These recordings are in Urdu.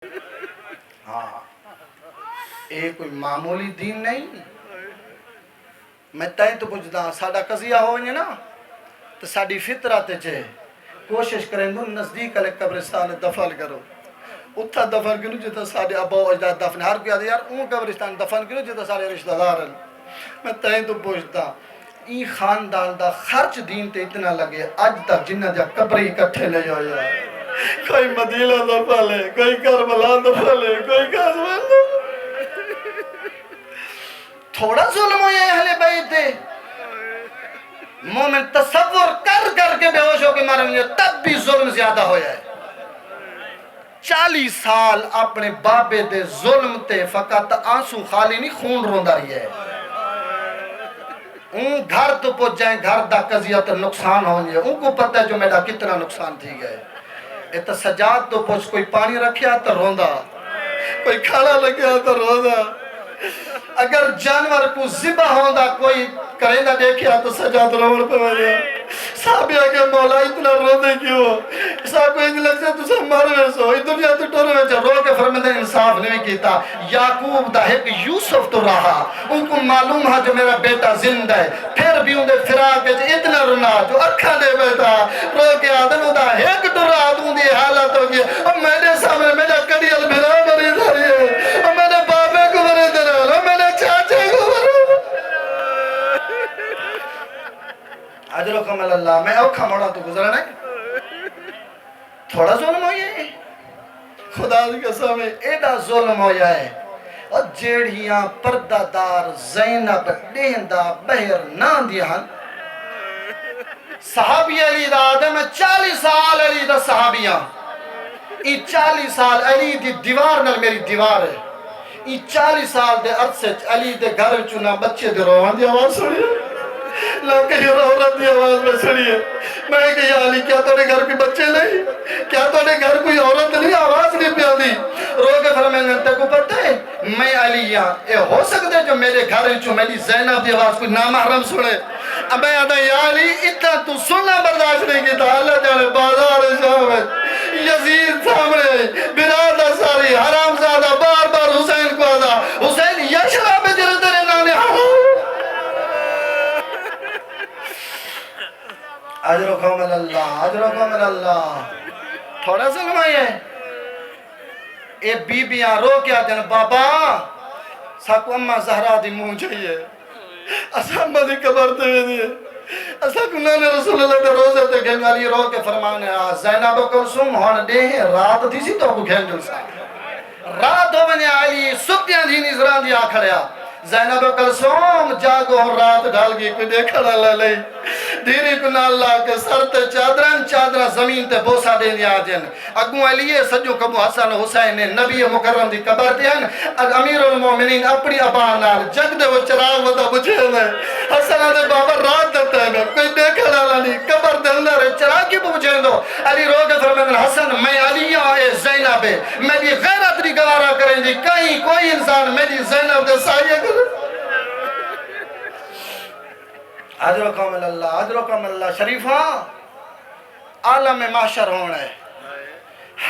ہاں یہ کوئی معمولی دین نہیں. میں تائیں تو پوچھتا ہوں ساڑھا قضیہ ہوئے نا تو ساڑھی فطرت چھے کوشش کریں دوں نزدیک علی قبرستان دفن کرو. اتھا دفن کرو جتا ساڑھے ابا و اجداد دفن. ہر کوئی آدھے یار اون قبرستان دفن کرو جتا ساڑھے رشتہ دار. میں تائیں تو پوچھتا این خاندان دا خرچ دین تے اتنا لگے آج تک جنہ جا قبری کٹھے لے جاؤ یار. کوئی مدینہ دفع لے, کوئی کربلا دفع لے, کوئی کازمان دفع. تھوڑا ظلم ہویا اہل بیت دے. مومن تصور کر کر کے بے ہوش ہو کے ماریں گے تب بھی ظلم زیادہ ہویا ہے. 40 سال اپنے بابے دے ظلم تے فقط آنسو خالی نہیں خون روندا رہی ہے. اون گھر تو پہنچ جائیں گھر دا قضیہ تو نقصان ہونی ہے. اون کو پتہ ہے جو میرا کتنا نقصان تھی گئے. ایتا سجاد تو پہنچ کوئی پانی رکھیا تو روندا, کوئی کھانا لگیا تو روندا. اگر جانور کو ذبح ہوندا کوئی کرینہ دیکھیا تو سجاد روڑ پہ وجہ. صحابیہ کے مولا اتنا روندے کیوں؟ صاحب کو انجھ لگ سے تو سب مار ویسو اس دنیا تو ٹور ویسو. رو کے فرمندے انصاف نہیں کیتا. یعقوب دا ایک یوسف تو رہا, ان کو معلوم ہے جو میرا بیٹا زندہ ہے, پھر بھی اندے فراق ہے اتنا رونا جو اکھا دے بیٹا. رو کے آدم دا ایک ٹورا دوں دی حالت ہو گئی. اور میرے سامنے میرا کڑیل بھرا بری دھاری ہے, اور میرے بابے کو بری دھرے, اور میرے چاچے کو بری. اجرکم اللہ. میں اوکھا موڑا تو گزرا نہیں, تھوڑا ظلم ہوئی ہے خدا کی قسم ہے. ایڈا ظلم ہویا ہے. اور جیڑیاں پردہ دار زینب ڈیندہ بہر نہ دیان صحابی علی دا آدم 40 سال علی دا صحابیاں. ای 40 سال علی دی دیوار نل میری دیوار ہے. ای 40 سال دے عرصے علی دے گھر چنا بچے دے روان دی آواز سنی ہے, لوگ یہ عورت دی آواز میں سنی ہے. میں کہ یا علی کیا توڑے گھر کے بچے نہیں, کیا توڑے گھر کوئی عورت نہیں, آواز نہیں پیا دی. رو کے فرمائیں تے کو پتہ ہے میں علی ہاں, اے ہو سکتے ہے جو میرے گھر چو میری زینب دی آواز کوئی نامحرم سنے. اب میں آدھا یا علی اتنا تو سننا برداشت نہیں کی تھا. اللہ جانے بازار شام ہے یزید سامنے برادہ ساری حرام زادہ بار بار حسین کو آدھا حسین یشرا پہ جرے تیرے نانے اجرکم اللہ. اجرکم اللہ. تھوڑا ظلم آئی ہے. اے بی بیاں رو کیا جن بابا ساکو اممہ زہرہ دی مون چاہیے, اسا اممہ دی قبر دے دیئے, اسا کو نانے رسول اللہ دے روزے تے گھن والی رو کے فرمانے زینب و کلثوم ہون دے ہیں رات تھی سی تو کو گھن جل سا رات ہو بنے آئی ستیاں دھی نظران دیا کھڑیا. زینب و کلثوم جاگو رات ڈال گئی کوئی دیکھا ڈالا لئی دھیری کنا اللہ کے سر تے چادران زمین تے بوسا دے دیا جن. اگوں علیہ سجو کبو حسن حسین نے نبی مکرم دی قبر دیان. امیر المومنین اپنی ابانار جگ دے وہ چراغ ودا بجھے دے حسن دے بابا رات دیتا ہے کوئی دیکھا ڈالا نہیں قبر دے اندر چراغ کی بجھے دو. علی رو کے فرمائن حسن میں علی اے زینب میری غیرت دی گوارا کریں دی کہیں کوئی انسان میری زینب دے سائیے کرے. اجرکم اللہ. اجرکم اللہ. شریفہ عالم محشر ہونا ہے.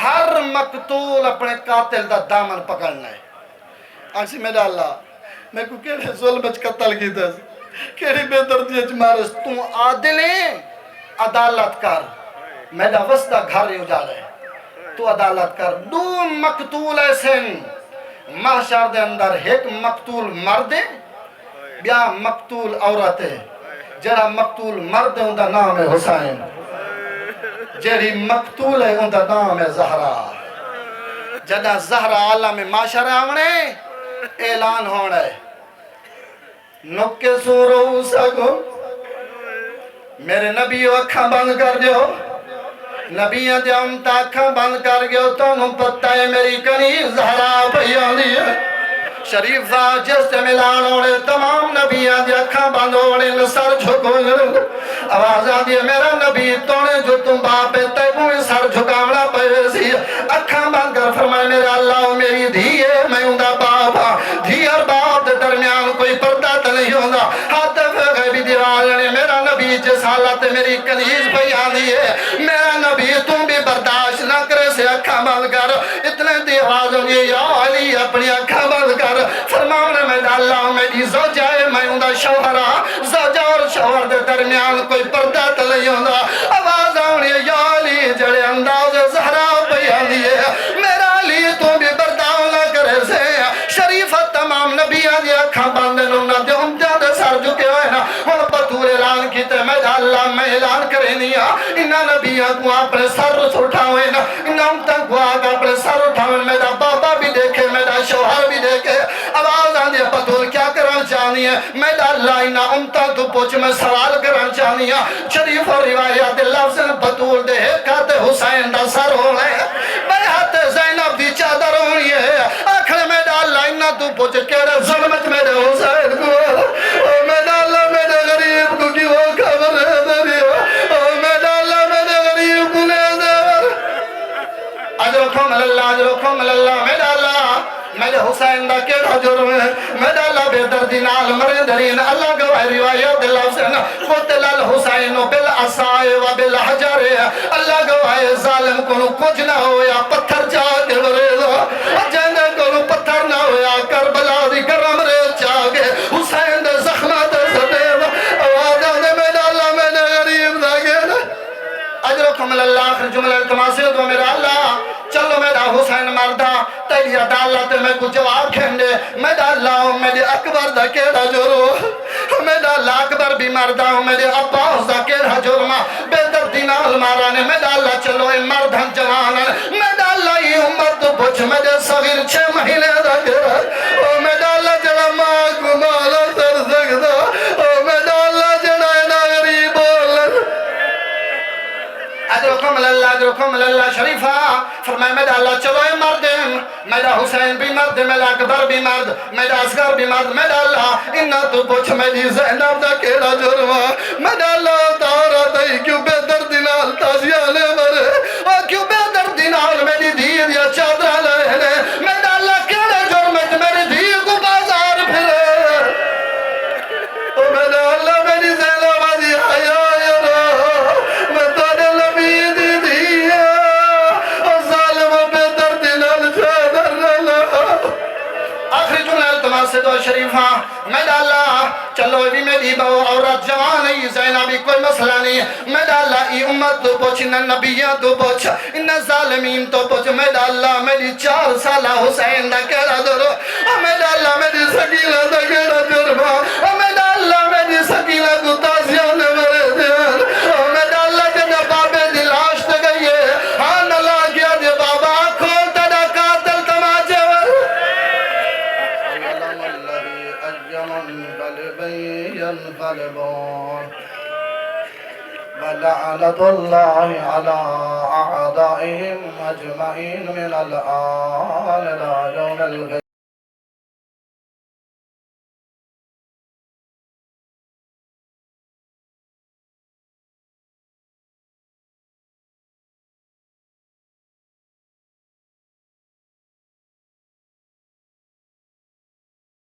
ہر مقتول اپنے قاتل دا دامن پکڑنا ہے. آنسی میرا اللہ میں کو کہنے ظلم اچ قتل کی دس کہنے بے دردی اچ مارس تو عادلیں عدالت کر. میرا وسطہ گھر ہو جا رہے تو عدالت کر. دو مقتول ایسے محشر دے اندر ایک مقتول مرد ہے بیا مقتول عورت ہے. جڑا مقتول مرد ہے ان دا نام ہے حسین, جڑی مقتول ہے ان دا نام ہے زہرا. جڑا زہرا عالم معاشر آونے اعلان ہونا ہے نکے سورو سگو میرے نبی اکھاں بند کر دیو. نبی دے امتا اکھاں بند کر گئے تو انہوں پتہ ہے میری کنی زہرا بھیا دی ہے. شریفہ جس سے ملان ہونے تمام نبیان دی اکھاں بند ہونے سر جھکو آواز آدھی ہے میرا نبی تونے جو تم باپے تیبویں سر جھکاونا پہے سی. اکھاں بند کر فرمائے میرا اللہ میری دھی ہے میں ہوں دا باپا. دھی اور باپ دے درمیان کوئی پردہ تو نہیں ہوگا. ہاتھ غیبی دیوال نے میرا نبی جس حالت میری کنیز بھئی آدھی ہے میرا نبی نبی تم بھی برداشت نہ کرے سے اکھا بند کر اتنے دی آواز ہوئی یا علی اپنی اکھا بند کر فرماؤں میں اللہ میری زوجہ ہے میں ہوں دا شوہرہ زوجہ اور شوہر دے درمیان کوئی پردہ تلئی ہوں دا آواز آنی یا علی جڑے انداز زہرا پہ آنی ہے میرا علی تو بھی برداؤ نہ کرے سے شریفت تمام نبیان دیا کھا باندے نونا دے ہم جاندے سر جھکے ہوئے نا ہم بطور اعلان کیتے میں اللہ میں اعلان کرے نیا انہا نبیان کو اپنے سر اٹھاوے نا انہا ہم تک کو آگا اپنے سر اٹھاوے میرا بابا بھی دیکھے میرا شوہر بھی دیکھے آواز آندے بطور کیا کرنا چاہنی ہے میرا اللہ انہا ہم تک تو پوچھ میں سوال کرنا چاہنی ہے شریف اور روایات لفظ بطور دے کہتے حسین دا سر ہونے بیعت زینب دی چادر ہونی ہے آخر میں ڈال لائنہ تو پوچھ کہڑے ظلمت میرے حسین کو میں ڈال میرے غریب کو کی وہ خبر ہے میں ڈال میرے غریب کو لے دے اجرکم اللہ اجرکم اللہ میں ڈال میرے حسین دا کیڑا جرم ہے میں ڈالا بے دردی نال مرندرین اللہ گواہ روایت لفظن قتل الحسین بالعصائے و بالحجر اللہ گواہ ظالم کو کچھ نہ ہویا پتھر چاہ کے بریدو جنہ کو پتھر نہ ہویا کربلا دی کرم ریز چاہ کے حسین دے زخمات سدیو آوازہ دے میں ڈالا میں نے غریب دا گینا اجرکم اللہ آخر جملہ التماسی دو میرا اللہ چلو میرا حسین مردہ تیری عدالت میں کچھ جواب کھنڈے میرا اللہ میرے اکبر دا کیڑا جرو میرا اللہ اکبر بھی مردہ میرے عباس دا کیڑا جرما بے دردی نال مارانے میرا اللہ چلو اے مردن جوانن میرا اللہ یہ امت تو پوچھ میرے صغیر 6 مہینے دا کیڑا میرا اللہ جڑا ماں کو مالا سر سکتا میرا اللہ جڑا اینا غریب بولن اجرکم اللہ شریفہ فرمائے میرا اللہ چلو اے مردن میرا حسین بھی مرد میرا اکبر بھی مرد میرا اصغر بھی مرد میرا اللہ انہا تو پوچھ میری زینب دا کیڑا جرما میرا اللہ دورا دائی کیوں بے دردی نال تازیانے مرے اور کیوں بے دردی نال میری دھیر یا چادرہ لہنے میرا اللہ کیڑے جرمت میری دھیر کو بازار پھرے میرا اللہ میری زینب آدھی آیا سے دو شریفہ میرا اللہ چلو بھی میری بہو عورت جوان ہے زینبی کوئی مسئلہ نہیں ہے میرا اللہ ای امت تو پوچھ انہا نبیان تو پوچھ انہا ظالمین تو پوچھ میرا اللہ میری 4 سالہ حسین دا کیڑا درو میرا اللہ میری سکیلہ دا کیڑا جرما میرا اللہ میری سکیلہ کو تازیان مرے دیر میرا اللہ جنہ بابے دلاش تے گئی ہے ہاں نلا گیا دے بابا کھول تڑا قاتل تماجے ينقلبون ولعنة الله على أعدائهم أجمعين من الآن إلى يوم القيامة